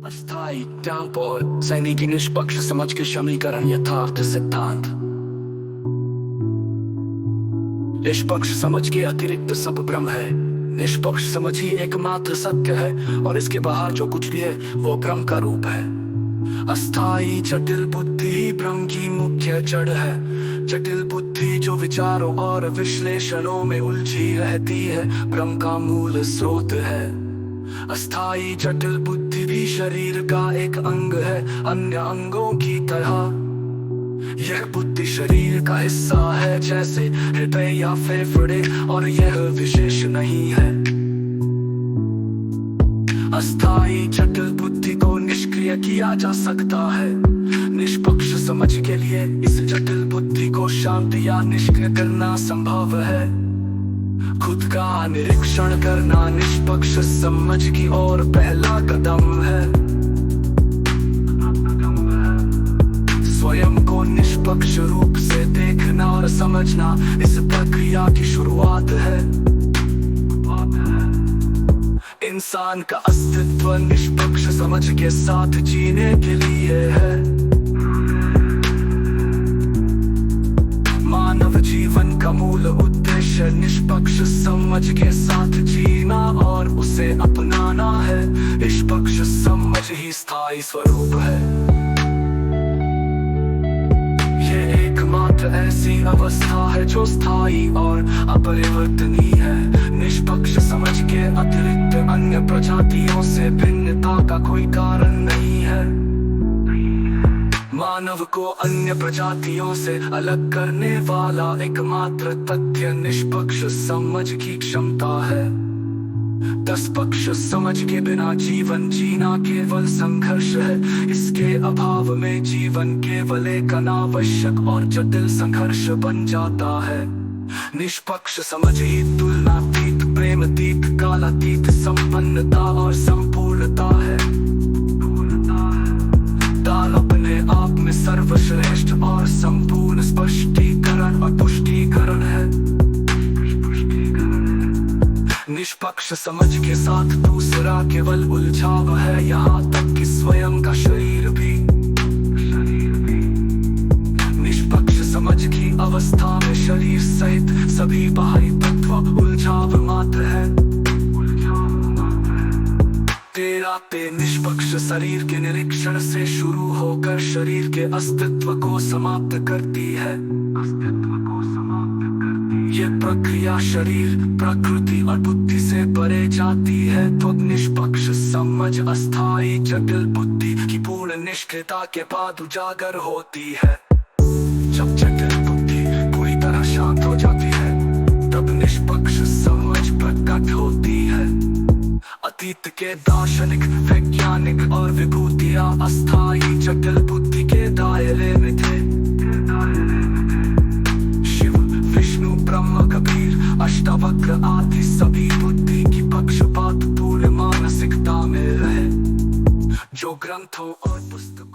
अस्थायी डाउनपोर सैनिकी निष्पक्ष समझ के समीकरण यथार्थ सिद्धांत। निष्पक्ष समझ के अतिरिक्त सब भ्रम है। निष्पक्ष समझ ही एकमात्र सत्य है और इसके बाहर जो कुछ भी है वो भ्रम का रूप है। अस्थायी जटिल बुद्धि ही भ्रम की मुख्य जड़ है। जटिल बुद्धि जो विचारों और विश्लेषणों में उलझी रहती है भ्रम का मूल स्रोत है। अस्थायी जटिल बुद्धि भी शरीर का एक अंग है अन्य अंगों की तरह। यह बुद्धि शरीर का हिस्सा है जैसे हृदय या फेफड़े और यह विशेष नहीं है। अस्थायी जटिल बुद्धि को निष्क्रिय किया जा सकता है। निष्पक्ष समझ के लिए इस जटिल बुद्धि को शांत या निष्क्रिय करना संभव है। खुद का निरीक्षण करना निष्पक्ष समझ की ओर पहला कदम है। स्वयं को निष्पक्ष रूप से देखना और समझना इस प्रक्रिया की शुरुआत है। इंसान का अस्तित्व निष्पक्ष समझ के साथ जीने के लिए है। मानव जीवन का मूल उद्देश्य निष्पक्ष समझ के साथ जीना और उसे अपनाना है। निष्पक्ष समझ ही स्थायी स्वरूप है। ये एकमात्र ऐसी अवस्था है जो स्थायी और अपरिवर्तनीय है। निष्पक्ष समझ के अतिरिक्त अन्य प्रजातियों से भिन्नता का कोई कारण नहीं है। मानव को अन्य प्रजातियों से अलग करने वाला एकमात्र तथ्य निष्पक्ष समझ की क्षमता है। निष्पक्ष समझ के बिना जीवन जीना केवल संघर्ष है। इसके अभाव में जीवन केवल एक अनावश्यक और जटिल संघर्ष बन जाता है। निष्पक्ष समझ ही तुलनातीत, प्रेमातीत, कालातीत, संपन्नता और संपूर्णता है। दाल अपने आप में सर्वश्रेष्ठ और संपूर्ण स्पष्टीकरण और पुष्टिकरण है। निष्पक्ष समझ के साथ दूसरा केवल उलझाव है, यहाँ तक कि स्वयं का शरीर भी। निष्पक्ष समझ की अवस्था में शरीर सहित सभी बाहरी तत्व उलझाव मात्र है। तेरा पे निष्पक्ष शरीर के निरीक्षण से शुरू होकर शरीर के अस्तित्व को समाप्त करती है। ये प्रक्रिया शरीर, प्रकृति और बुद्धि से परे जाती है तो निष्पक्ष समझ अस्थायी जटिल बुद्धि की पूर्ण निष्क्रियता के बाद उजागर होती है। जब जटिल बुद्धि पूरी तरह शांत हो जाती है तब निष्पक्ष समझ प्रकट होती है। अतीत के दार्शनिक, वैज्ञानिक और विभूतियां अस्थायी जटिल बुद्धि के दायरे में थे। शिव, विष्णु, ब्रह्म, कबीर, अष्टावक्र आदि सभी बुद्धि की पक्षपात पूर्ण मानसिकता में रहे जो ग्रंथों और पुस्तकों